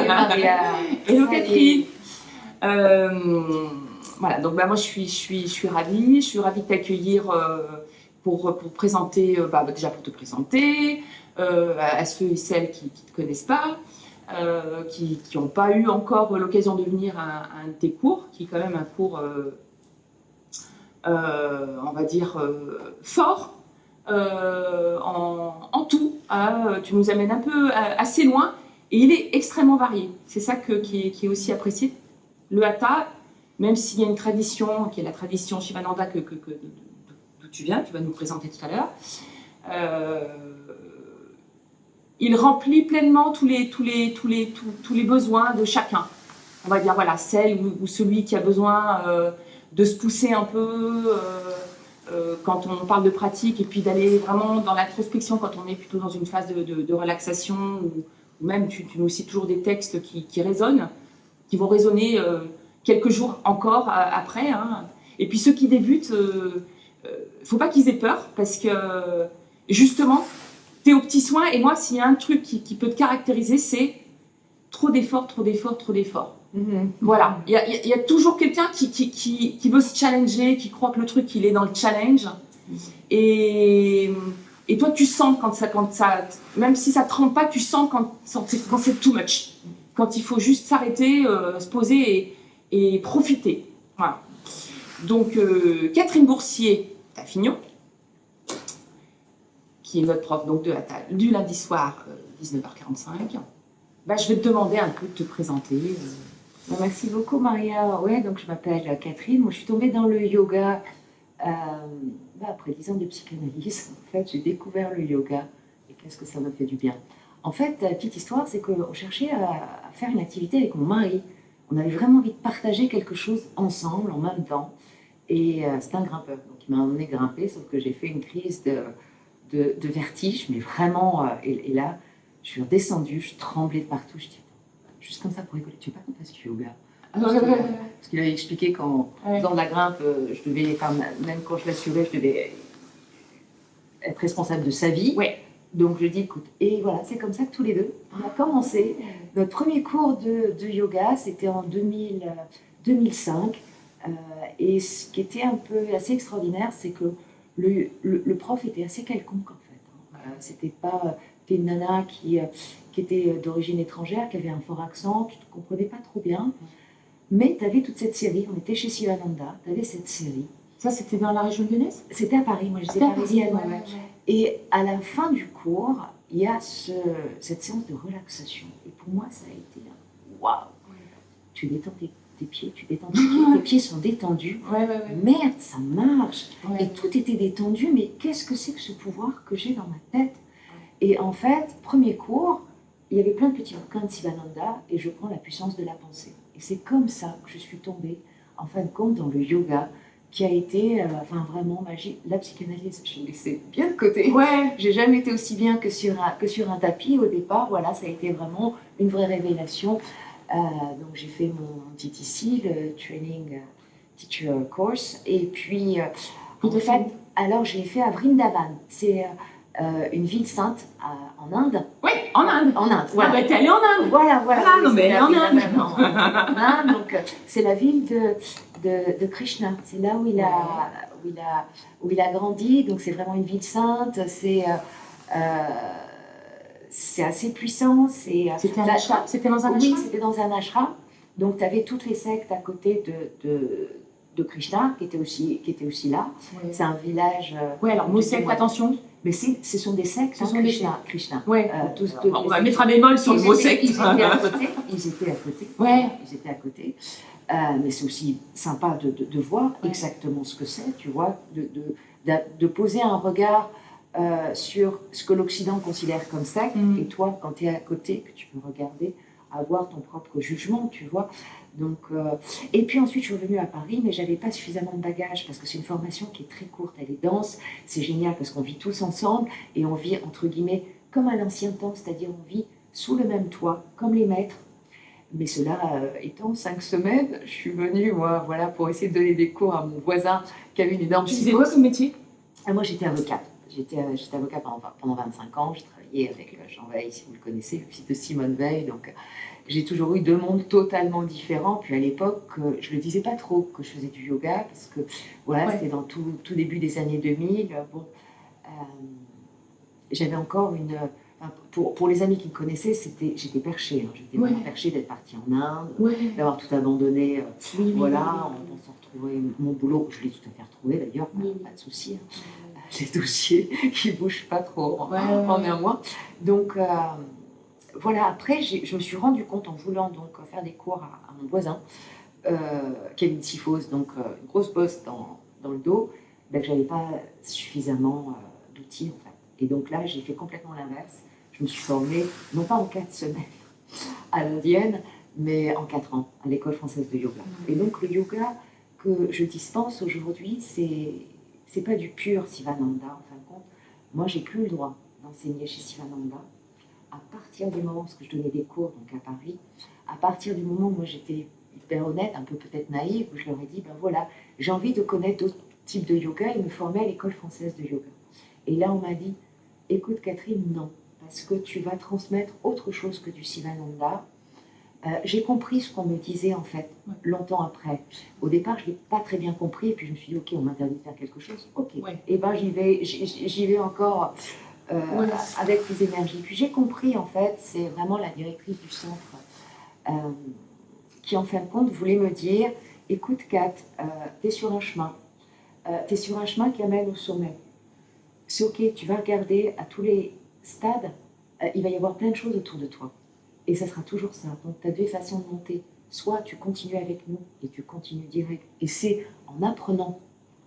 Maria. Hello Salut. Catherine. Voilà, donc moi je suis ravie de t'accueillir pour présenter, déjà pour te présenter à ceux et celles qui ne te connaissent pas, qui n'ont pas eu encore l'occasion de venir à un de tes cours, qui est quand même un cours, on va dire, fort en tout. Tu nous amènes un peu assez loin et il est extrêmement varié. C'est ça qui est aussi apprécié. Le hatha, même s'il y a une tradition, qui est la tradition Shivananda d'où tu viens, tu vas nous présenter tout à l'heure, il remplit pleinement tous les besoins de chacun. On va dire, voilà, celle ou celui qui a besoin de se pousser un peu quand on parle de pratique et puis d'aller vraiment dans l'introspection quand on est plutôt dans une phase de relaxation ou même tu nous cites toujours des textes qui résonnent, qui vont résonner quelques jours encore après. Hein. Et puis ceux qui débutent, faut pas qu'ils aient peur parce que justement, t'es aux petits soins et moi, s'il y a un truc qui peut te caractériser, c'est trop d'efforts, trop d'efforts, trop d'efforts. Voilà, il y a toujours quelqu'un qui veut se challenger, qui croit que le truc, il est dans le challenge. Et toi, tu sens quand ça, même si ça te trempe pas, tu sens quand c'est too much. Quand il faut juste s'arrêter, se poser et profiter. Voilà. Donc, Catherine Boursier, Taffignon, qui est notre prof donc, de hatha, du lundi soir, 19h45, je vais te demander un peu de te présenter. Merci beaucoup Maria. Ouais, donc je m'appelle Catherine. Moi, je suis tombée dans le yoga après 10 ans de psychanalyse. En fait, j'ai découvert le yoga et qu'est-ce que ça m'a fait du bien. En fait, la petite histoire, c'est qu'on cherchait à faire une activité avec mon mari. On avait vraiment envie de partager quelque chose ensemble, en même temps. Et c'est un grimpeur. Donc, il m'a emmené grimper, sauf que j'ai fait une crise de vertige, mais vraiment. Et là, je suis redescendue, je tremblais de partout. Je dis, juste comme ça pour rigoler, tu veux pas qu'on fasse du yoga? Parce qu'il avait expliqué qu'en faisant de la grimpe, je devais, même quand je l'assurais, je devais être responsable de sa vie. Ouais. Donc je dis, écoute, et voilà, c'est comme ça que tous les deux, on a commencé. Notre premier cours de yoga, c'était en 2005. Et ce qui était un peu assez extraordinaire, c'est que le prof était assez quelconque en fait. C'était pas une nana qui était d'origine étrangère, qui avait un fort accent, tu ne comprenais pas trop bien. Mais tu avais toute cette série, on était chez Sivananda, tu avais cette série. Ça, c'était dans la région lyonnaise? C'était à Paris, moi j'étais parisienne. Ouais. Et à la fin du cours, il y a cette séance de relaxation. Et pour moi, ça a été waouh! Tu détends tes pieds, tu détends tes pieds, tes pieds sont détendus. Merde, ça marche! Et tout était détendu, mais qu'est-ce que c'est que ce pouvoir que j'ai dans ma tête? Et en fait, premier cours, il y avait plein de petits bouquins de Sivananda et je prends la puissance de la pensée. Et c'est comme ça que je suis tombée, en fin de compte, dans le yoga, qui a été vraiment magique. La psychanalyse, je l'ai laissé bien de côté. Ouais. J'ai jamais été aussi bien que sur un tapis au départ. Voilà, ça a été vraiment une vraie révélation. Donc j'ai fait mon TTC, le Training Teacher Course. Et puis, en fait, alors je l'ai fait à Vrindavan. C'est une ville sainte en Inde. Oui, en Inde. En Inde, voilà. Ah, t'es allée en Inde. Voilà. Ah, non, mais elle est en Inde. En Inde, donc c'est la ville de Krishna. C'est là où il a grandi. Donc c'est vraiment une ville sainte. C'est assez puissant. C'était un ashram? C'était dans un ashram? Oui, c'était dans un ashram. Donc tu avais toutes les sectes à côté de Krishna qui étaient aussi là. Ouais. C'est un village. Oui, alors nos sectes, attention. Mais ce sont des sectes, Krishna. Ouais. On va mettre un bémol sur le mot secte. Ils étaient à côté. Ouais. Ils étaient à côté. Mais c'est aussi sympa de voir exactement ce que c'est, tu vois, de poser un regard sur ce que l'Occident considère comme secte, et toi, quand tu es à côté, que tu peux regarder, avoir ton propre jugement, tu vois. Donc, et puis ensuite, je suis revenue à Paris, mais je n'avais pas suffisamment de bagages, parce que c'est une formation qui est très courte, elle est dense, c'est génial, parce qu'on vit tous ensemble, et on vit, entre guillemets, comme à l'ancien temps, c'est-à-dire on vit sous le même toit, comme les maîtres. Mais cela étant 5 semaines, je suis venue, moi, voilà, pour essayer de donner des cours à mon voisin qui avait une énorme psychose. Tu faisais quoi comme métier? Moi, j'étais avocate. j'étais avocat pendant 25 ans. J'ai travaillé avec Jean Veil, si vous le connaissez, le fils de Simone Veil. Donc, j'ai toujours eu deux mondes totalement différents. Puis à l'époque, je ne le disais pas trop que je faisais du yoga parce que voilà, c'était dans tout début des années 2000. Bon, j'avais encore pour les amis qui me connaissaient, j'étais perchée. Hein. J'étais vraiment perchée d'être partie en Inde, d'avoir tout abandonné. Voilà, on s'en retrouvait. Mon boulot, je l'ai tout à fait retrouvé d'ailleurs, pas de souci. Hein. Les dossiers qui ne bougent pas trop en un mois. Donc, voilà, après, je me suis rendu compte en voulant donc faire des cours à mon voisin, qui avait une syphose, donc une grosse bosse dans le dos, ben, que je n'avais pas suffisamment d'outils en fait. Et donc là, j'ai fait complètement l'inverse. Je me suis formée, non pas en 4 semaines à l'indienne, mais en 4 ans à l'école française de yoga. Et donc le yoga que je dispense aujourd'hui, c'est pas du pur Sivananda en fin de compte. Moi, j'ai plus le droit d'enseigner chez Sivananda. À partir du moment où je donnais des cours donc à Paris, à partir du moment où moi j'étais hyper honnête, un peu peut-être naïve, où je leur ai dit, ben voilà, j'ai envie de connaître d'autres types de yoga et me former à l'école française de yoga. Et là, on m'a dit, écoute Catherine, non, parce que tu vas transmettre autre chose que du Sivananda. J'ai compris ce qu'on me disait en fait, longtemps après. Au départ, je ne l'ai pas très bien compris, et puis je me suis dit, ok, on m'interdit de faire quelque chose, ok, et ben j'y vais encore avec plus d'énergie. Puis j'ai compris en fait, c'est vraiment la directrice du centre qui en fin de compte voulait me dire, écoute Kat, tu es sur un chemin, qui amène au sommet. C'est ok, tu vas regarder à tous les stades, il va y avoir plein de choses autour de toi. Et ça sera toujours ça. Donc tu as deux façons de monter. Soit tu continues avec nous et tu continues direct. Et c'est en apprenant,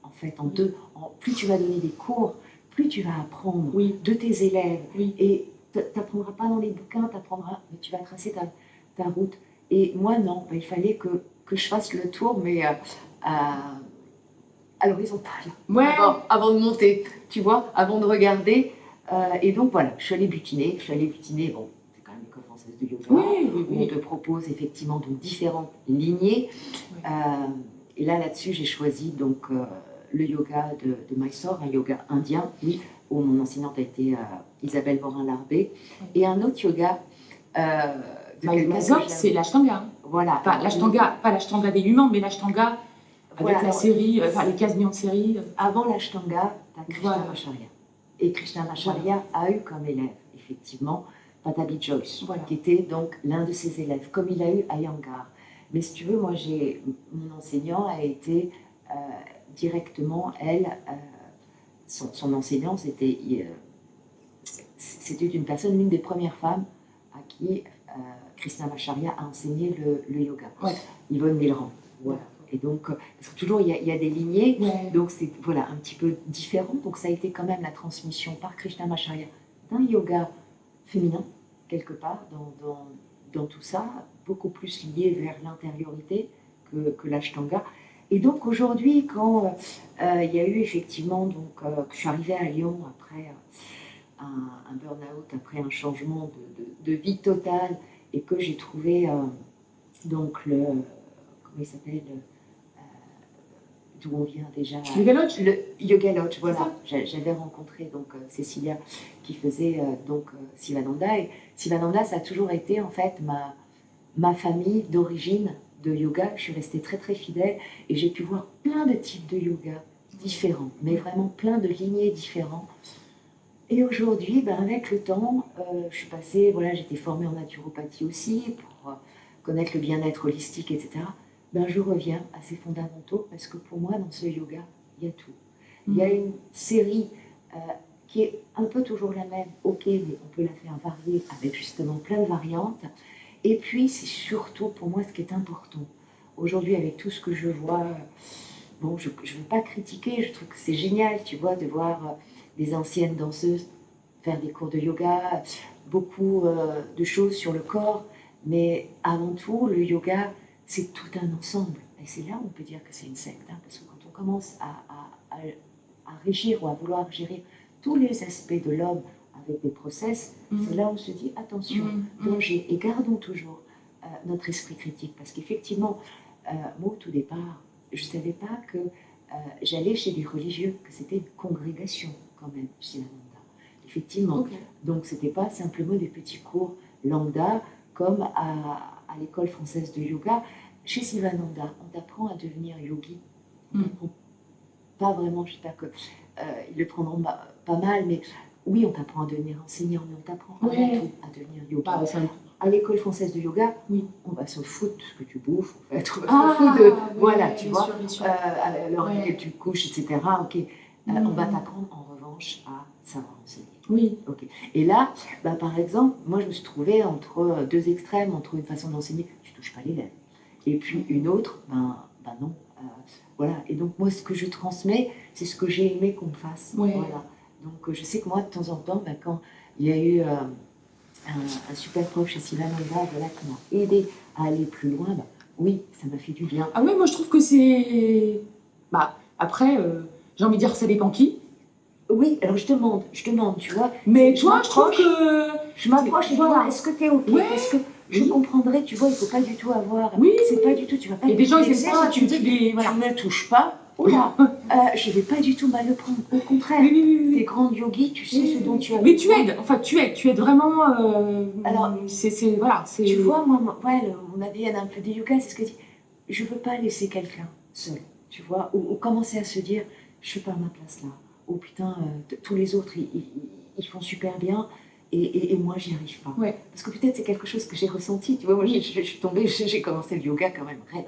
en fait, plus tu vas donner des cours, plus tu vas apprendre de tes élèves. Et tu n'apprendras pas dans les bouquins, mais tu vas tracer ta route. Et moi, non, il fallait que je fasse le tour, mais à l'horizontale. Avant de monter, tu vois, avant de regarder. Et donc voilà, je suis allée butiner. Bon, c'est quand même l'école française de yoga. Où on te propose effectivement donc différentes lignées. Et là-dessus, j'ai choisi donc le yoga de Mysore, un yoga indien, où mon enseignante a été Isabelle Morin-Larbé, et un autre yoga Mysore, c'est l'Ashtanga. Voilà. Pas l'Ashtanga des humains, mais l'Ashtanga avec la série, les 15 millions de séries. Avant l'Ashtanga, tu as Krishnamacharya. Et Krishnamacharya a eu comme élève, effectivement, Patabi Joyce, qui était donc l'un de ses élèves, comme il a eu Iyengar. Mais si tu veux, moi, mon enseignant a été directement, son enseignant, c'était une personne, l'une des premières femmes à qui Krishnamacharya a enseigné le yoga, Yvonne Millerand. Voilà. Et donc, parce que toujours, il y a des lignées, donc c'est un petit peu différent. Donc, ça a été quand même la transmission par Krishnamacharya d'un yoga féminin, quelque part, dans tout ça, beaucoup plus lié vers l'intériorité que l'Ashtanga. Et donc, aujourd'hui, quand il y a eu effectivement, que je suis arrivée à Lyon après un burn-out, après un changement de vie totale, et que j'ai trouvé donc comment il s'appelle, d'où on vient déjà. Yoga Lodge. Le Yoga Lodge, voilà. J'avais rencontré donc Cécilia qui faisait Sivananda. Et Sivananda, ça a toujours été en fait ma famille d'origine de yoga. Je suis restée très très fidèle et j'ai pu voir plein de types de yoga différents, mais vraiment plein de lignées différentes. Et aujourd'hui, avec le temps, je suis passée, j'étais formée en naturopathie aussi pour connaître le bien-être holistique, etc. Je reviens à ces fondamentaux parce que pour moi, dans ce yoga, il y a tout. Il y a une série qui est un peu toujours la même, ok, mais on peut la faire varier avec justement plein de variantes. Et puis, c'est surtout pour moi ce qui est important. Aujourd'hui, avec tout ce que je vois, je ne veux pas critiquer, je trouve que c'est génial, tu vois, de voir des anciennes danseuses faire des cours de yoga, beaucoup de choses sur le corps, mais avant tout, le yoga, c'est tout un ensemble. Et c'est là où on peut dire que c'est une secte, parce que quand on commence à régir ou à vouloir gérer tous les aspects de l'homme avec des process, c'est là où on se dit attention, danger, et gardons toujours notre esprit critique, parce qu'effectivement, moi au tout départ, je ne savais pas que j'allais chez des religieux, que c'était une congrégation quand quand même, Shivananda. Effectivement. Ok. Donc, ce n'était pas simplement des petits cours lambda comme à l'école française de yoga. Chez Sivananda, on t'apprend à devenir yogi. On t'apprend pas vraiment, j'espère que ils le prendront pas mal, mais oui, on t'apprend à devenir enseignant, mais on t'apprend avant tout à devenir yogi. Bah, ça... À l'école française de yoga, oui, on va se foutre de ce que tu bouffes, en fait. On va se foutre de, voilà, tu vois, bien sûr. à l'heure à laquelle tu te couches, etc. Ok, on va t'apprendre en revanche à savoir enseigner. Oui. Ok. Et là, bah, par exemple, moi je me suis trouvée entre deux extrêmes, entre une façon d'enseigner, tu touches pas l'élève, et puis une autre, ben non. Voilà. Et donc moi, ce que je transmets, c'est ce que j'ai aimé qu'on me fasse. Ouais. Voilà. Donc je sais que moi, de temps en temps, ben, quand il y a eu un super prof chez Sivananda, voilà, qui m'a aidé à aller plus loin, bah, oui, ça m'a fait du bien. Ah ouais, moi je trouve que c'est... Bah, après, j'ai envie de dire, ça dépend qui. Oui, alors je demande, tu vois. Mais toi, je trouve que... Je m'approche et voilà. toi, est-ce que t'es ok? Ouais. Parce que je comprendrais, tu vois, il faut pas du tout avoir... Oui. C'est pas du tout, tu vas pas... Et des gens, ils si pas, tu dis, les... voilà. tu ne touches pas, oula, je vais pas du tout mal le prendre. Au contraire, t'es grande yogi, tu sais ce dont tu as... Mais tu aides, enfin tu aides vraiment... Alors, voilà, c'est... Tu vois, moi, ouais, mon ADN un peu des yoga, c'est ce que je dis. Je veux pas laisser quelqu'un seul, tu vois, ou commencer à se dire, je suis pas à ma place là. Oh putain, tous les autres, ils font super bien, et moi, j'y arrive pas. Ouais. Parce que peut-être c'est quelque chose que j'ai ressenti, tu vois. Moi, je suis tombée, j'ai commencé le yoga quand même, raide,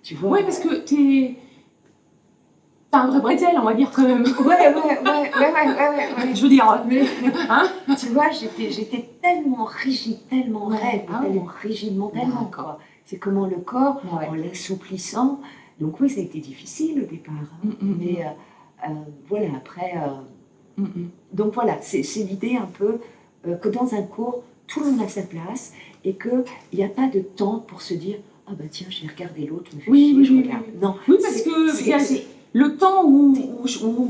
tu vois. Ouais, parce que t'as un vrai bretzel, on va dire quand même. Ouais. Je veux dire, mais, hein, tu vois, j'étais tellement rigide, tellement raide, tellement rigide mentalement, quoi. C'est comment le corps, en l'assouplissant. Donc oui, ça a été difficile au départ. Mais voilà, après... Donc voilà, c'est l'idée un peu que dans un cours, tout le monde a sa place et qu'il n'y a pas de temps pour se dire « Ah bah tiens, je vais regarder l'autre, je regarde. » Non, oui, parce que y a le temps où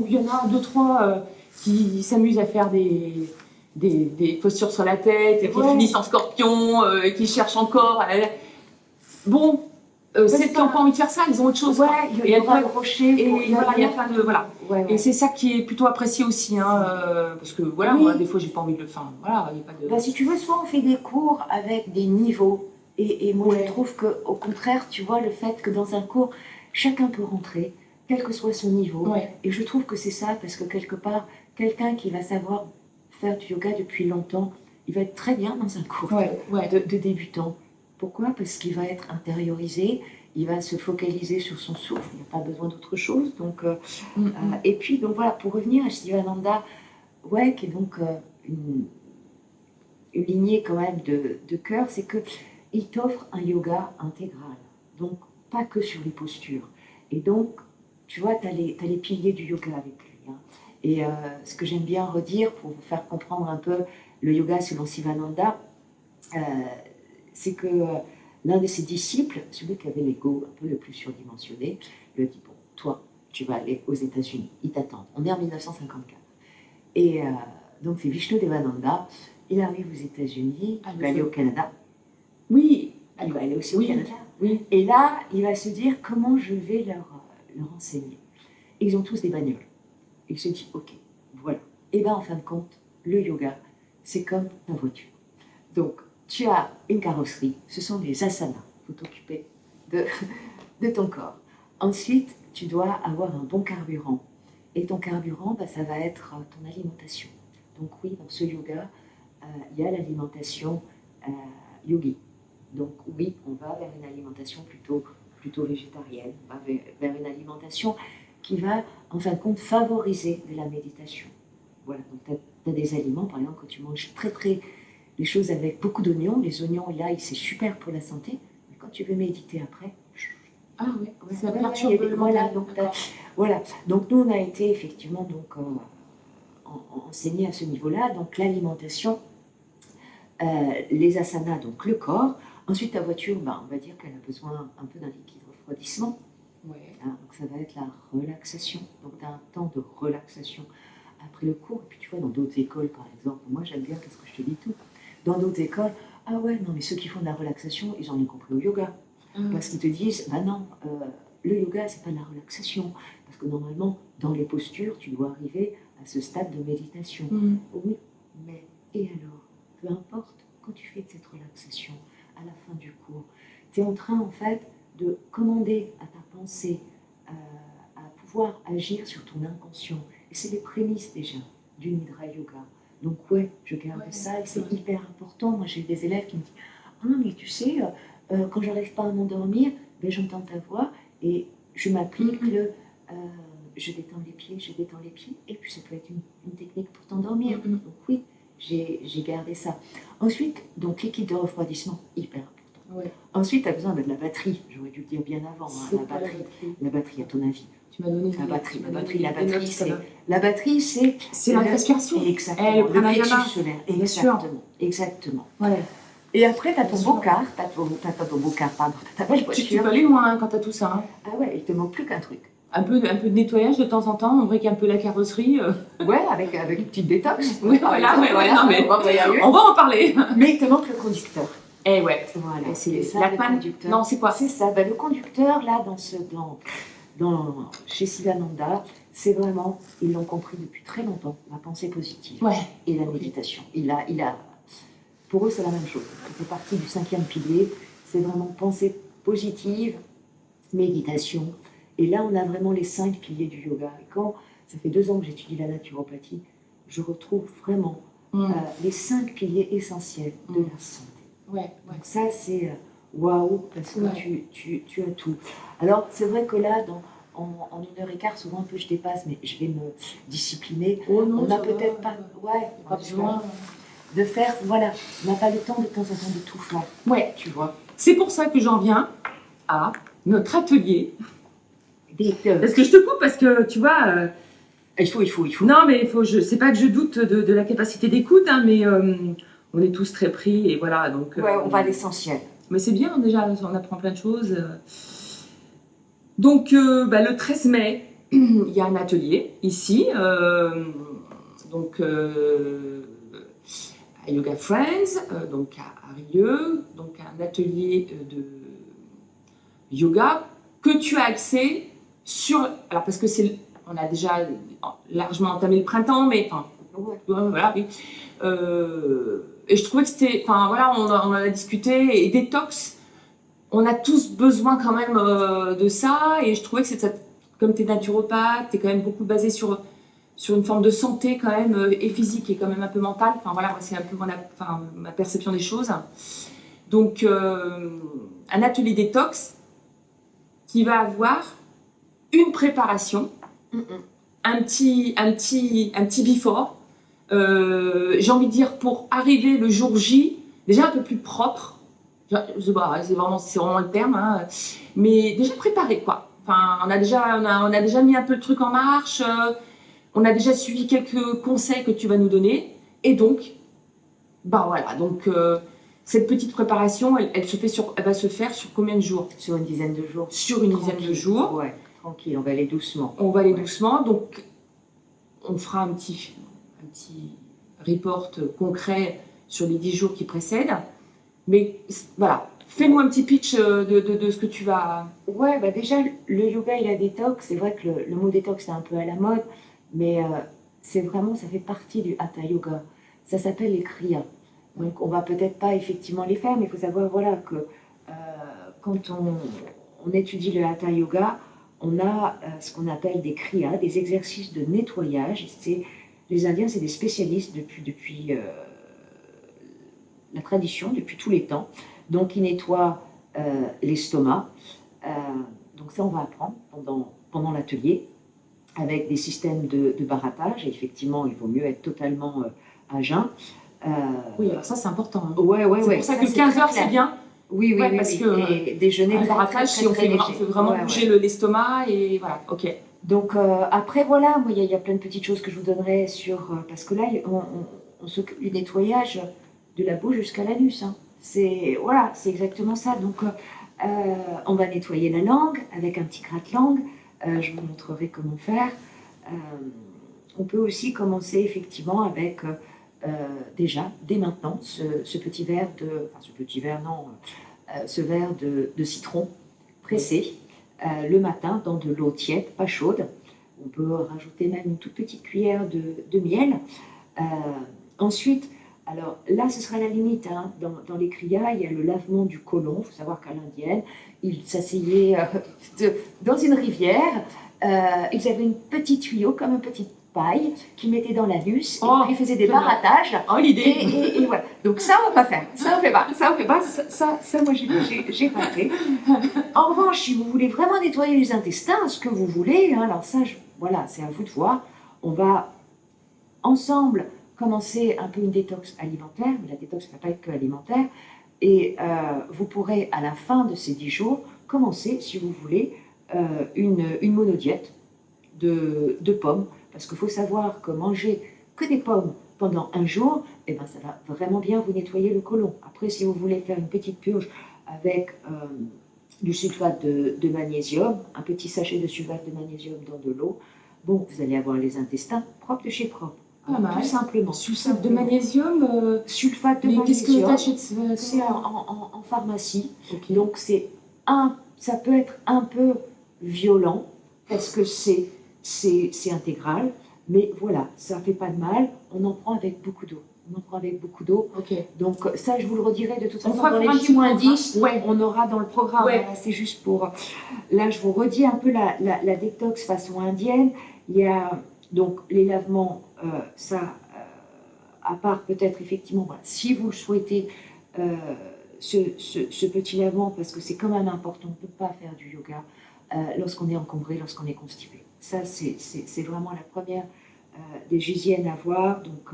il y en a 2-3 qui s'amusent à faire des postures sur la tête et qui finissent en scorpion, et qui cherchent encore... Bon... celles qui n'ont pas envie de faire ça, elles ont autre chose. Ouais, il y a le rocher. Et voilà, il y a plein de... Voilà. Ouais. Et c'est ça qui est plutôt apprécié aussi, hein, parce que voilà, moi, des fois, j'ai pas envie de le faire. Voilà, il n'y a pas de... Bah, si tu veux, soit on fait des cours avec des niveaux, et moi, je trouve qu'au contraire, tu vois, le fait que dans un cours, chacun peut rentrer, quel que soit son niveau. Et je trouve que c'est ça, parce que quelque part, quelqu'un qui va savoir faire du yoga depuis longtemps, il va être très bien dans un cours de débutant. Pourquoi? Parce qu'il va être intériorisé, il va se focaliser sur son souffle, il n'y a pas besoin d'autre chose. Donc, et puis, donc voilà, pour revenir à Sivananda, qui est donc une lignée quand même de cœur, c'est qu'il t'offre un yoga intégral, donc pas que sur les postures. Et donc, tu vois, tu as les piliers du yoga avec lui. Hein. Et ce que j'aime bien redire pour vous faire comprendre un peu le yoga selon Sivananda, c'est que l'un de ses disciples, celui qui avait l'ego un peu le plus surdimensionné, lui a dit, bon, toi, tu vas aller aux États-Unis, ils t'attendent. On est en 1954. Et donc c'est Vishnu Devananda, il arrive aux États-Unis, il va aller au Canada. Oui. Il va aller aussi au Canada. Oui. Et là, il va se dire, comment je vais leur enseigner. Et ils ont tous des bagnoles. Et il se dit, ok, voilà. Et bien en fin de compte, le yoga, c'est comme ta voiture. Donc, tu as une carrosserie, ce sont des asanas, il faut t'occuper de ton corps. Ensuite, tu dois avoir un bon carburant. Et ton carburant, ça va être ton alimentation. Donc oui, dans ce yoga, il y a l'alimentation yogi. Donc oui, on va vers une alimentation plutôt végétarienne, on va vers une alimentation qui va, en fin de compte, favoriser de la méditation. Voilà, donc tu as des aliments, par exemple, quand tu manges des choses avec beaucoup d'oignons, les oignons et l'ail, c'est super pour la santé, mais quand tu veux méditer après, ça perturbe le mental. Voilà, donc nous on a été effectivement enseignés à ce niveau-là, donc l'alimentation, les asanas, donc le corps. Ensuite, ta voiture, on va dire qu'elle a besoin un peu d'un liquide refroidissement. Hein, donc ça va être la relaxation, donc tu as un temps de relaxation après le cours. Et puis tu vois, dans d'autres écoles par exemple, moi j'aime bien, parce que je te dis tout, dans d'autres écoles, ah ouais, non mais ceux qui font de la relaxation, ils en ont compris au yoga. Parce qu'ils te disent, bah non, le yoga, c'est pas de la relaxation, parce que normalement, dans les postures, tu dois arriver à ce stade de méditation. Oui, mais et alors, peu importe, quand tu fais cette relaxation, à la fin du cours, tu es en train, en fait, de commander à ta pensée à pouvoir agir sur ton inconscient. Et c'est les prémices déjà du Nidra Yoga. Donc ouais, je garde ça et c'est hyper important. Moi, j'ai des élèves qui me disent « Ah non, mais tu sais, quand j'arrive pas à m'endormir, ben, j'entends ta voix et je m'applique je détends les pieds, et puis ça peut être une technique pour t'endormir. Donc oui, j'ai gardé ça. Ensuite, donc l'équipe de refroidissement, hyper important. Ouais. Ensuite, tu as besoin de la batterie. J'aurais dû le dire bien avant. La batterie, à ton avis. Tu m'as donné la batterie, c'est... C'est la respiration. Exactement. Le pranayama. Solaire. Exactement. Ouais. Et après, tu as ton bocard, t'as ta belle voiture. Tu peux aller loin hein, quand tu as tout ça. Hein. Ah ouais, il te manque plus qu'un truc. Un peu de nettoyage de temps en temps, on brique un peu la carrosserie. Ouais, avec une petite détox. Oui, voilà, on va en parler. Mais il te manque le conducteur. Eh ouais. Voilà. Et c'est ça, le conducteur. Non, c'est quoi? C'est ça. Ben, le conducteur, là, chez Sivananda, c'est vraiment, ils l'ont compris depuis très longtemps, la pensée positive et la méditation. Pour eux, c'est la même chose. Ça fait partie du 5e pilier. C'est vraiment pensée positive, méditation. Et là, on a vraiment les 5 piliers du yoga. Et quand ça fait 2 ans que j'étudie la naturopathie, je retrouve vraiment les 5 piliers essentiels de la santé. Ouais. Donc ça, c'est waouh, parce que tu as tout. Alors, c'est vrai que là, en 1h15, souvent un peu je dépasse, mais je vais me discipliner. Oh non, on n'a peut-être pas... Ouais, pas besoin de faire... Voilà, on n'a pas le temps de temps en temps de tout faire. Ouais. Tu vois. C'est pour ça que j'en viens à notre atelier. Parce que je te coupe, parce que tu vois... Il faut. Non, mais c'est pas que je doute de la capacité d'écoute, hein, mais on est tous très pris, et voilà. Donc, ouais, on va à l'essentiel. Mais c'est bien, déjà, on apprend plein de choses. Donc, le 13 mai, il y a un atelier, ici, donc à Yoga Friends, donc à Rieux, donc un atelier de yoga que tu as accès sur... Alors, parce que on a déjà largement entamé le printemps, mais enfin, voilà, oui. Et je trouvais que c'était... Enfin, voilà, on en a discuté, et détox, on a tous besoin quand même de ça, et je trouvais que comme tu es naturopathe, tu es quand même beaucoup basé sur une forme de santé quand même, et physique, et quand même un peu mentale. Enfin, voilà, c'est un peu ma perception des choses. Donc, un atelier détox qui va avoir une préparation, un petit before, j'ai envie de dire, pour arriver le jour J, déjà un peu plus propre, c'est vraiment le terme, hein, mais déjà préparé, quoi. Enfin, on a déjà mis un peu le truc en marche, on a déjà suivi quelques conseils que tu vas nous donner, et donc, voilà, donc cette petite préparation, elle va se faire sur combien de jours? Sur une dizaine de jours. Sur une dizaine de jours. Ouais, tranquille, on va aller doucement. Doucement, donc on fera un petit report concret sur les 10 jours qui précèdent. Mais voilà, fais-nous un petit pitch de ce que tu vas... Ouais, déjà, le yoga et la détox, c'est vrai que le mot détox, c'est un peu à la mode, mais c'est vraiment, ça fait partie du Hatha Yoga. Ça s'appelle les kriyas. Donc, on va peut-être pas effectivement les faire, mais il faut savoir, voilà, que quand on étudie le Hatha Yoga, on a ce qu'on appelle des kriyas, des exercices de nettoyage. Les Indiens, c'est des spécialistes depuis la tradition, depuis tous les temps. Donc, ils nettoient l'estomac. Donc, ça, on va apprendre pendant l'atelier, avec des systèmes de barattage. Et effectivement, il vaut mieux être totalement à jeun. Oui, alors ça, c'est important. Hein. Ouais. C'est pour ça que 15 heures, c'est bien. Oui, parce que et déjeuner un barattage, si on fait vraiment bouger l'estomac, et voilà, ok. Donc après, voilà, moi, il y a plein de petites choses que je vous donnerai parce que là, on s'occupe du nettoyage de la bouche jusqu'à l'anus. Hein. C'est exactement ça. Donc, on va nettoyer la langue avec un petit gratte-langue. Je vous montrerai comment faire. On peut aussi commencer effectivement avec déjà, dès maintenant, ce verre de citron pressé. le matin dans de l'eau tiède, pas chaude. On peut rajouter même une toute petite cuillère de miel. Ensuite, alors là, ce sera la limite. Hein. Dans les kriyas, il y a le lavement du côlon. Il faut savoir qu'à l'indienne, ils s'asseyaient dans une rivière. Ils avaient un petit tuyau, comme une petite paille, qu'ils mettaient dans l'anus. Et puis ils faisaient des barattages. Oh, l'idée. Et voilà. Donc ça, on va pas faire. Ça, on fait pas. Ça, on fait pas. Ça moi, j'ai raté. En revanche, si vous voulez vraiment nettoyer les intestins, ce que vous voulez, hein, alors ça, voilà, c'est à vous de voir. On va ensemble commencer un peu une détox alimentaire, mais la détox ne va pas être que alimentaire. Et vous pourrez, à la fin de ces 10 jours, commencer, si vous voulez, une monodiète de pommes. Parce qu'il faut savoir que manger que des pommes pendant un jour, eh ben, ça va vraiment bien vous nettoyer le côlon. Après, si vous voulez faire une petite purge avec du sulfate de magnésium, un petit sachet de sulfate de magnésium dans de l'eau, bon, vous allez avoir les intestins propres de chez propre. Pas mal. Tout simplement. Sulfate de magnésium. Sulfate de mais qu'est-ce que tu magnésium, achètes? c'est en pharmacie. Ok. Donc ça peut être un peu violent parce que c'est intégral, mais voilà, ça ne fait pas de mal. On en prend avec beaucoup d'eau. Ok. Donc ça, je vous le redirai de toute On façon fera dans les un petit J-10, ouais. on aura dans le programme. Ouais. Voilà, c'est juste pour... Là, je vous redis un peu la détox façon indienne. Il y a donc les lavements, à part peut-être effectivement, voilà, si vous le souhaitez, ce petit lavement, parce que c'est quand même important, on ne peut pas faire du yoga lorsqu'on est encombré, lorsqu'on est constipé. Ça, c'est vraiment la première des hygiènes à voir. Donc,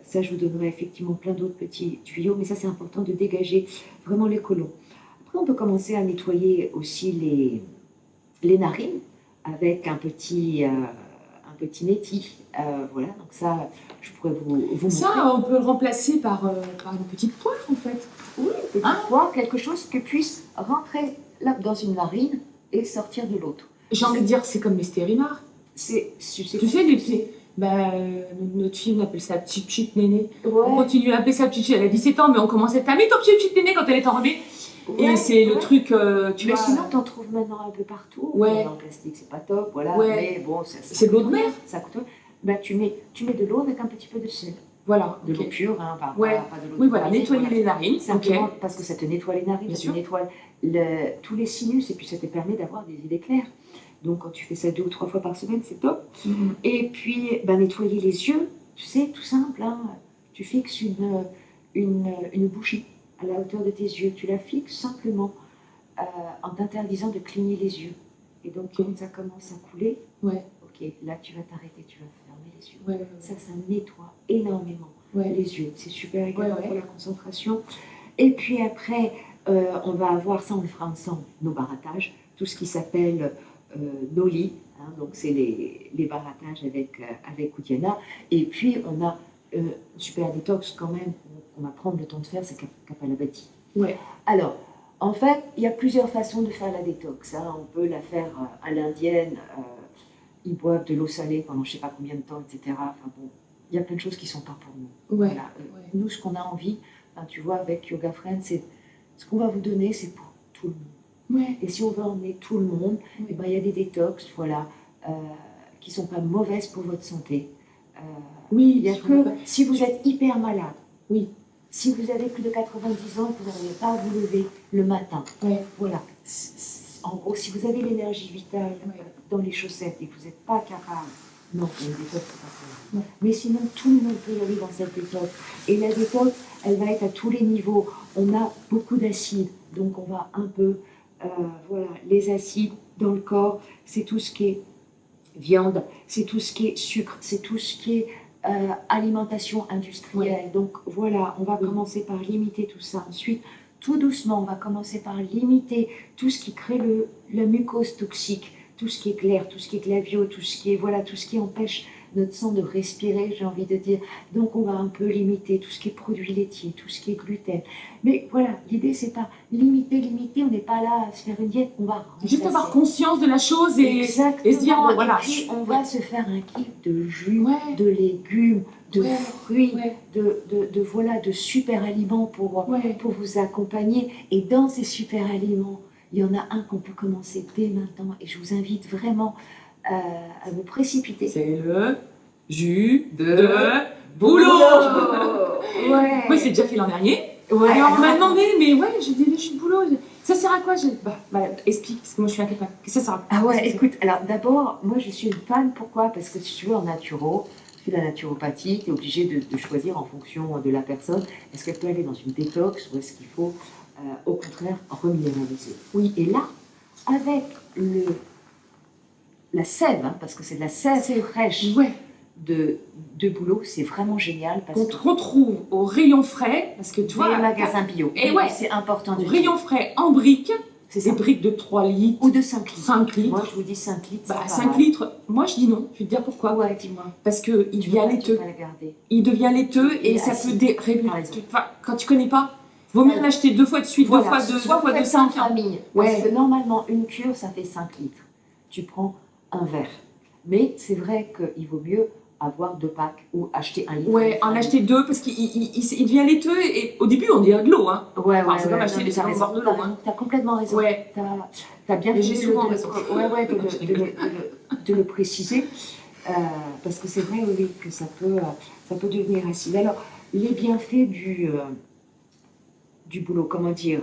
ça, je vous donnerai effectivement plein d'autres petits tuyaux, mais ça, c'est important de dégager vraiment les côlons. Après, on peut commencer à nettoyer aussi les narines avec un petit neti. Voilà, donc ça, je pourrais vous montrer. Ça, on peut le remplacer par une petite poire, en fait. Oui, une petite poire, quelque chose qui puisse rentrer là dans une narine et sortir de l'autre. J'ai envie de dire, c'est comme les stérimars. Tu sais, notre fille, on appelle ça petite néné. Ouais. On continue à appeler ça petite. Elle a 17 ans, mais on commençait à mis ton petite néné quand elle est enrobée. Ouais, et c'est le truc, tu mais vois. sinon, t'en trouves maintenant un peu partout. Ouais. En plastique, c'est pas top, voilà. Ouais. Mais bon, c'est de l'eau de mer. Ça coûte. Ben, tu mets de l'eau avec un petit peu de sel. Voilà. De l'eau ok. pure, hein, pas de l'eau. Oui, voilà, robinet, nettoyer voilà. les narines. Simplement Ok. parce que ça te nettoie les narines, Bien ça sûr. te nettoie tous les sinus, et puis ça te permet d'avoir des idées claires. Donc quand tu fais ça 2 ou 3 fois par semaine, c'est top. Mhm. Et puis, nettoyer les yeux, tu sais, tout simple. Hein. Tu fixes une bougie à la hauteur de tes yeux. Tu la fixes simplement en t'interdisant de cligner les yeux. Et donc, Ok. quand ça commence à couler, Ouais. ok, là tu vas t'arrêter, tu vas fermer les yeux. Ouais. Ça nettoie énormément Ouais. les yeux. C'est super également Ouais. pour la concentration. Et puis après, on va avoir, ça on le fera ensemble, nos barattages, tout ce qui s'appelle nos lits. Hein, donc c'est les barattages avec Oudiana. Et puis on a une super détox quand même, qu'on va prendre le temps de faire, c'est Kapalabhati. Ouais. Alors, en fait, il y a plusieurs façons de faire la détox. Hein. On peut la faire à l'indienne, ils boivent de l'eau salée pendant je ne sais pas combien de temps, etc. Enfin bon, il y a plein de choses qui ne sont pas pour nous. Ouais. Voilà. Nous, ce qu'on a envie, tu vois, avec Yoga Friends, c'est ce qu'on va vous donner, c'est pour tout le monde. Ouais. Et si on veut emmener tout le monde, Oui. eh ben, il y a des détox, voilà, qui ne sont pas mauvaises pour votre santé. Oui, Il y a je que comprends. si vous êtes hyper malade, Oui. si vous avez plus de 90 ans, que vous n'arrivez pas à vous lever le matin, Ouais. voilà. En gros, si vous avez l'énergie vitale Ouais. dans les chaussettes et que vous n'êtes pas capable, non, une détox, c'est pas pour Non. vous. Mais sinon, tout le monde peut y aller dans cette détox. Et la détox, elle va être à tous les niveaux. On a beaucoup d'acides, donc on va un peu, voilà, les acides dans le corps, c'est tout ce qui est viande, c'est tout ce qui est sucre, c'est tout ce qui est alimentation industrielle. Donc voilà, on va Oui. commencer par limiter tout ça. Ensuite, tout doucement, on va commencer par limiter tout ce qui crée la mucose toxique, tout ce qui est glaire, tout ce qui est glavio, tout ce qui est, voilà, tout ce qui empêche notre sang de respirer, j'ai envie de dire. Donc on va un peu limiter tout ce qui est produits laitiers, tout ce qui est gluten. Mais voilà, l'idée c'est pas limiter, on n'est pas là à se faire une diète, on va Juste remplacer. avoir conscience de la chose et se dire, bon, voilà. Et puis on va se faire un kiff de jus, Ouais. de légumes, de Ouais. fruits, Ouais. de super aliments pour Ouais. vous accompagner. Et dans ces super aliments, Il y en a un qu'on peut commencer dès maintenant et je vous invite vraiment à vous précipiter. C'est le jus de boulot. boulot. Ouais. Moi, je l'ai déjà fait l'an dernier. Ouais, Alors, on m'a alors, demandé, mais ouais, j'ai dit le jus de boulot. Ça sert à quoi? Explique, parce que moi, je suis incapable. Qu'est-ce que ça sert à quoi? Ah ouais, écoute, alors d'abord, moi je suis une fan, pourquoi? Parce que si tu veux, en naturo, tu fais la naturopathie, tu es obligé de choisir en fonction de la personne. Est-ce qu'elle peut aller dans une détox ou est-ce qu'il faut, au contraire, reminéraliser? Oui, et là, avec la sève, hein, parce que c'est de la sève fraîche Ouais. de boulot, c'est vraiment génial. Parce Qu'on que retrouve au rayon frais, parce que tu dans vois, les magasins bio, et ouais, c'est important au de rayon dire. frais en briques, C'est des ça. briques de 3 litres Ou de 5 litres. 5 litres. Moi je vous dis 5 litres. Bah, c'est 5 pas mal. litres, moi je dis non, je vais te dire pourquoi. Ouais, dis-moi. Parce qu'il Tu devient peux laiteux. pas le garder. Il devient laiteux et Il est ça acide. peut T'as raison. quand tu connais pas, vaut mieux en acheter 2 fois de suite, Voilà. 2 fois de Soit 2 fois vous de faites ça en 5. famille. Ouais. Parce que normalement, une cure, ça fait 5 litres. Tu prends un verre. Mais c'est vrai qu'il vaut mieux avoir 2 packs ou acheter un litre. Ouais, en acheter 2 parce qu'il devient laiteux et au début on dirait de l'eau. Hein. Ouais, Enfin, c'est comme acheter non, des t'as raison. bord de l'eau. Hein. T'as complètement raison. Ouais. T'as bien Et fait j'ai souvent raison. de le préciser. Parce que c'est vrai, oui, que ça peut devenir acide. Alors, les bienfaits du boulot, comment dire,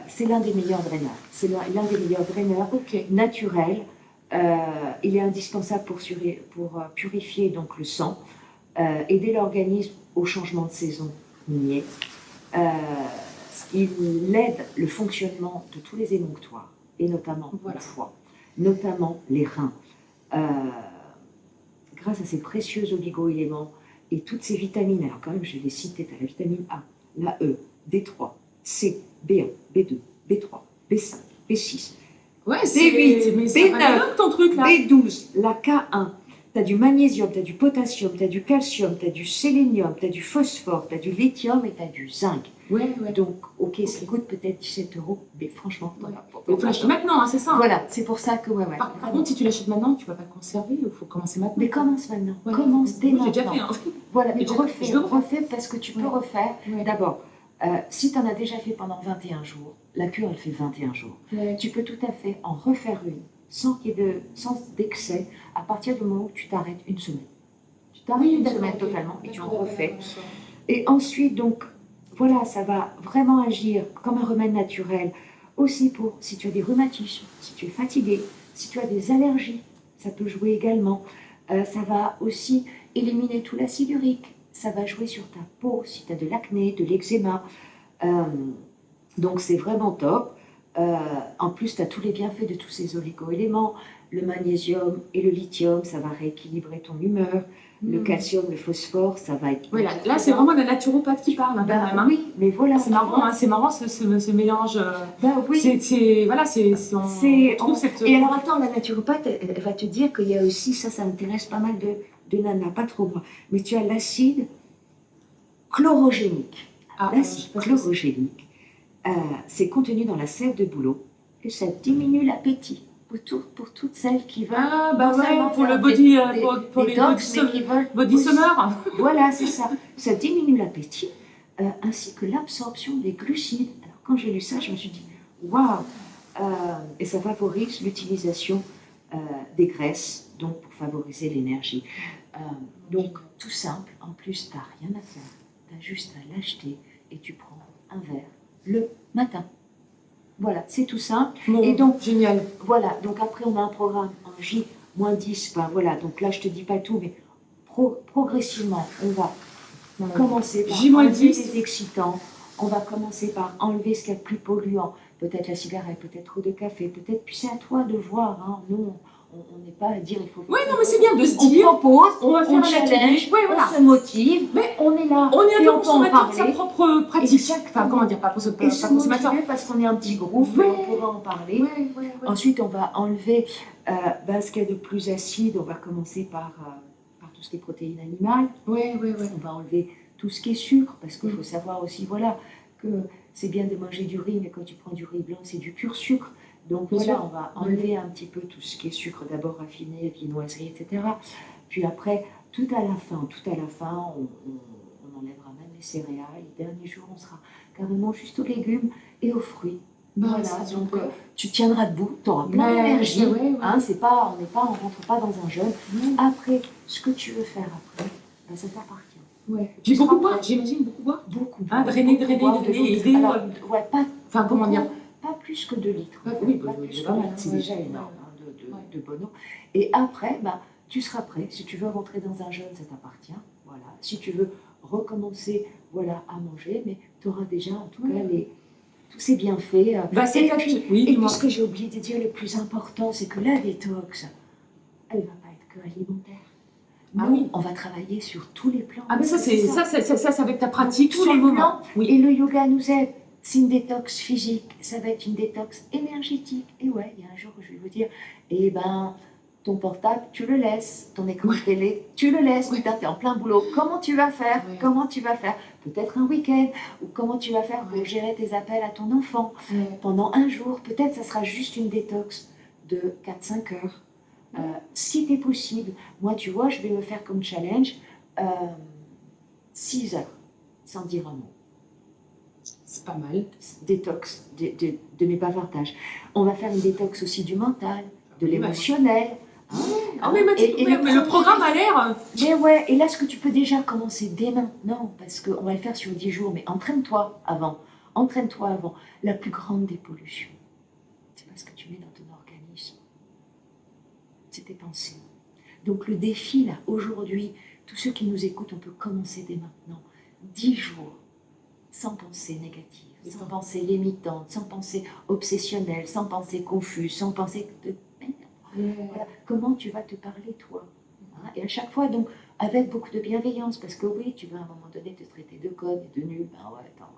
c'est l'un des meilleurs draineurs. C'est l'un des meilleurs draineurs naturels. Il est indispensable pour purifier donc le sang, aider l'organisme au changement de saison minier. Il aide le fonctionnement de tous les émonctoires, et notamment le foie, notamment les reins. Grâce à ces précieux oligo-éléments et toutes ces vitamines, alors quand même je vais les citer, tu as la vitamine A, la E, D3, C, B1, B2, B3, B5, B6, Ouais, B8, mais c'est pas B9, ton truc là. B12, la K1, tu as du magnésium, tu as du potassium, tu as du calcium, tu as du sélénium, tu as du phosphore, tu as du lithium et tu as du zinc. Ouais. Donc, ok, ça coûte peut-être 17 €, mais franchement, t'en as pas. Il faut l'acheter maintenant, hein, c'est ça. Voilà, c'est pour ça que, ouais. Par contre, si tu l'achètes maintenant, tu vas pas le conserver, il faut commencer maintenant. Mais commence maintenant, Ouais. commence dès Moi, maintenant. j'ai déjà fait. Hein. Voilà, mais Je veux refais parce que tu peux refaire. Ouais. D'abord, si tu en as déjà fait pendant 21 jours, la cure elle fait 21 jours. Ouais. Tu peux tout à fait en refaire une sans d'excès à partir du moment où tu t'arrêtes une semaine. Tu t'arrêtes une semaine totalement et tu en refais. Et ensuite, donc, voilà, ça va vraiment agir comme un remède naturel. Aussi pour si tu as des rhumatismes, si tu es fatigué, si tu as des allergies, ça peut jouer également. Ça va aussi éliminer tout l'acide urique. Ça va jouer sur ta peau si tu as de l'acné, de l'eczéma. Donc c'est vraiment top. En plus, tu as tous les bienfaits de tous ces oligo-éléments. Le magnésium et le lithium, ça va rééquilibrer ton humeur. Le calcium, le phosphore, ça va être... Oui, là c'est vraiment la naturopathe qui parle. Hein, quand même, hein. Oui, mais voilà. C'est marrant, hein, ce mélange. Oui. On retrouve cette... Et alors attends, la naturopathe, elle va te dire qu'il y a aussi, ça intéresse pas mal de nanas, pas trop moi, mais tu as l'acide chlorogénique. L'acide chlorogénique, c'est contenu dans la sève de bouleau et ça diminue l'appétit. Pour toutes celles qui veulent. Pour le body, pour les body summer. Voilà, c'est ça. Ça diminue l'appétit, ainsi que l'absorption des glucides. Alors, quand j'ai lu ça, je me suis dit, waouh! Et ça favorise l'utilisation des graisses, donc pour favoriser l'énergie. Donc, tout simple. En plus, tu n'as rien à faire. Tu as juste à l'acheter et tu prends un verre le matin. Voilà, c'est tout simple. Bon, et donc, génial. Voilà, donc après on a un programme en J-10, voilà, donc là je te dis pas tout, mais progressivement, on va commencer par enlever les excitants, on va commencer par enlever ce qu'il y a de plus polluant, peut-être la cigarette, peut-être trop de café, peut-être, puis c'est à toi de voir, hein. Nous, on n'est pas à dire il faut... Oui, non, mais c'est bien de se dire, on propose, on va faire un challenge, on se motive, mais on est là, on est un peu consommateur de sa propre pratique. Enfin, comment dire, pas consommateur. Parce qu'on est un petit groupe, on pourra en parler. Ensuite, on va enlever ce qu'il y a de plus acide. On va commencer par tout ce qui est protéines animales. On va enlever tout ce qui est sucre, parce qu'il faut savoir aussi, voilà, que c'est bien de manger du riz, mais quand tu prends du riz blanc, c'est du pur sucre. Donc voilà, on va enlever un petit peu tout ce qui est sucre, d'abord raffiné, viennoiserie, etc. Puis après, tout à la fin, on enlèvera même les céréales. Les derniers jours, on sera carrément juste aux légumes et aux fruits. Ben, Voilà, c'est donc super. tu tiendras debout, tu auras plein Ouais, d'énergie. c'est vrai, ouais. Hein, c'est pas, on rentre pas dans un jeûne. Ouais. Après, ce que tu veux faire après, ben, ça t'appartient. Ouais. Tu Puis beaucoup seras boire, prêt. j'imagine, beaucoup boire. Beaucoup. Ah, drainer, boire de l'eau. aider. Alors, ouais, pas, Enfin, comment dire? pas plus que 2 litres. Ouais, oui, pas bah, plus c'est que pas 2 mal, litres, c'est ouais. déjà Ouais. énorme hein, Ouais. de bonne eau. Et après, bah, tu seras prêt. Si tu veux rentrer dans un jeûne, ça t'appartient. Voilà. Si tu veux recommencer voilà, à manger, mais tu auras déjà en tout cas tous ces bienfaits. Bah, c'est et quatre- puis, oui, et dis-moi. puis ce que j'ai oublié de dire, le plus important, c'est que la détox, elle ne va pas être que alimentaire. Nous, Ah oui. on va travailler sur tous les plans. Ah, mais ça, c'est avec ta pratique Tous sur les le moment. plans. Oui. Et le yoga nous aide. C'est une détox physique, ça va être une détox énergétique. Et ouais, il y a un jour où je vais vous dire, eh ben, ton portable, tu le laisses, ton écran de télé, tu le laisses, putain, t'es en plein boulot. Comment tu vas faire? Ouais. Comment tu vas faire? Peut-être un week-end, ou comment tu vas faire pour gérer tes appels à ton enfant pendant un jour. Peut-être ça sera juste une détox de 4-5 heures. Si t'es possible, moi, tu vois, je vais me faire comme challenge 6 heures, sans dire un mot. C'est pas mal. Détox de mes bavardages. On va faire une détox aussi du mental, de l'émotionnel. Ah, mais le programme a l'air. Mais ouais, et là, ce que tu peux déjà commencer dès maintenant, parce qu'on va le faire sur 10 jours, mais entraîne-toi avant. Entraîne-toi avant. La plus grande des pollutions, c'est pas ce que tu mets dans ton organisme, c'est tes pensées. Donc le défi, là, aujourd'hui, tous ceux qui nous écoutent, on peut commencer dès maintenant. 10 jours. Sans pensée négative, sans pensée limitante, sans pensée obsessionnelle, sans pensée confuse, sans pensée de merde. Voilà. Comment tu vas te parler toi hein. Et à chaque fois, donc, avec beaucoup de bienveillance, parce que oui, tu vas à un moment donné te traiter de conne et de nul, ben ouais, attends,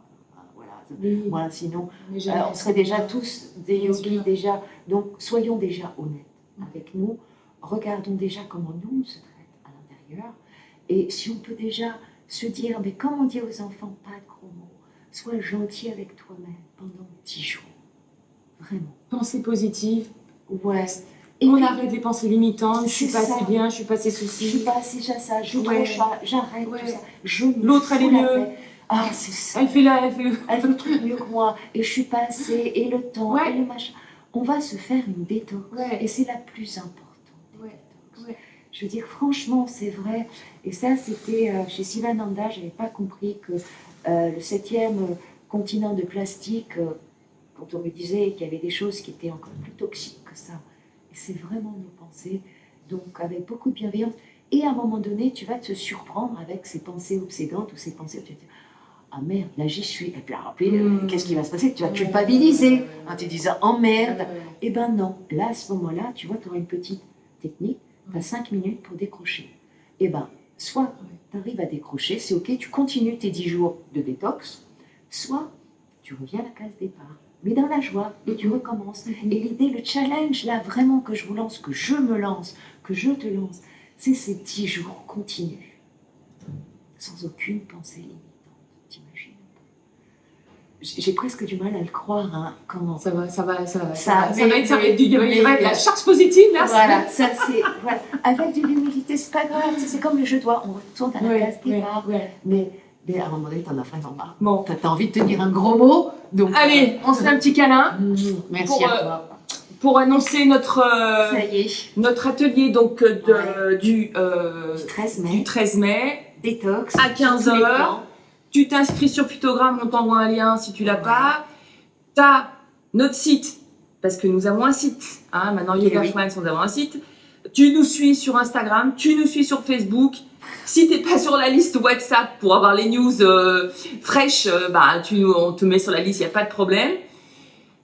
voilà. Voilà, sinon, on serait déjà tous des yogis déjà. Donc, soyons déjà honnêtes avec nous, regardons déjà comment nous on se traite à l'intérieur, et si on peut déjà se dire, mais comme on dit aux enfants, pas de gros mots, sois gentil avec toi-même pendant 10 jours. Vraiment. Pensée positive. Ouais. Et on arrête les pensées limitantes. Je suis pas assez bien, je suis pas assez ceci. Je suis pas assez ça, je trouve ça, j'arrête tout ça. L'autre, elle est mieux. Ah, c'est ça. Elle fait le truc mieux que moi. Et je suis pas assez, et le temps, et le machin. On va se faire une détox. Et c'est la plus importante. Je veux dire, franchement, c'est vrai. Et ça, c'était chez Sivananda, je n'avais pas compris que le 7e continent de plastique, quand on me disait qu'il y avait des choses qui étaient encore plus toxiques que ça. Et c'est vraiment nos pensées. Donc, avec beaucoup de bienveillance. Et à un moment donné, tu vas te surprendre avec ces pensées obsédantes ou ces pensées où tu te dis, ah merde, là j'y suis. Et puis, qu'est-ce qui va se passer? Tu vas culpabiliser en te disant, oh merde. Eh ben non. Là, à ce moment-là, tu vois, tu auras une petite technique. Tu as 5 minutes pour décrocher. Eh bien, soit tu arrives à décrocher, c'est ok, tu continues tes 10 jours de détox, soit tu reviens à la case départ, mais dans la joie, et tu recommences. Et l'idée, le challenge, là, vraiment que je vous lance, que je me lance, que je te lance, c'est ces 10 jours continus, sans aucune pensée limitante. T'imagines? J'ai presque du mal à le croire, hein, quand... Ça va être la charge positive, là. Voilà, ça c'est... Voilà. Avec de l'humilité, c'est pas grave, c'est comme le jeu doigt, on retourne à la case départ. Mais à un moment donné, t'en as faim, t'en marre. Bon. T'as envie de tenir un gros mot, donc... Allez, on se fait un petit câlin. Merci à toi. Pour annoncer notre atelier donc, du 13 mai. Détox. À 15h. Tu t'inscris sur Phytogramme, on t'envoie un lien si tu l'as pas. Tu as notre site, parce que nous avons un site. Hein, maintenant, Yoga Friends, nous avons un site. Tu nous suis sur Instagram, tu nous suis sur Facebook. Si tu n'es pas sur la liste WhatsApp pour avoir les news fraîches, on te met sur la liste, il n'y a pas de problème.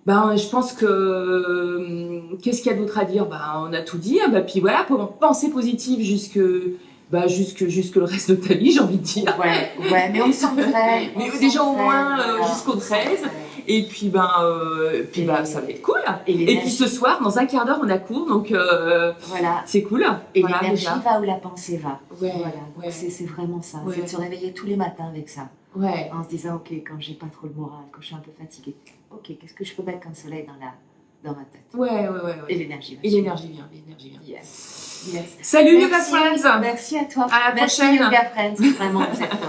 Je pense que... Qu'est-ce qu'il y a d'autre à dire? On a tout dit. Puis voilà, pensée positive jusque le reste de ta vie, j'ai envie de dire. Ouais, mais on s'entraîne. Mais déjà au moins jusqu'au 13. Et puis, ça va être cool. Et puis ce soir, dans un quart d'heure, on a cours, donc voilà. C'est cool. Et l'énergie va où la pensée va. Voilà. C'est vraiment ça. C'est de se réveiller tous les matins avec ça. En se disant, ok, quand j'ai pas trop le moral, quand je suis un peu fatiguée, ok, qu'est-ce que je peux mettre comme soleil dans ma tête? Ouais. Et l'énergie va. Et l'énergie vient. Yes. Salut Yoga Friends. Merci à toi. À la prochaine. Merci Yoga Friends. Vraiment, vous êtes top.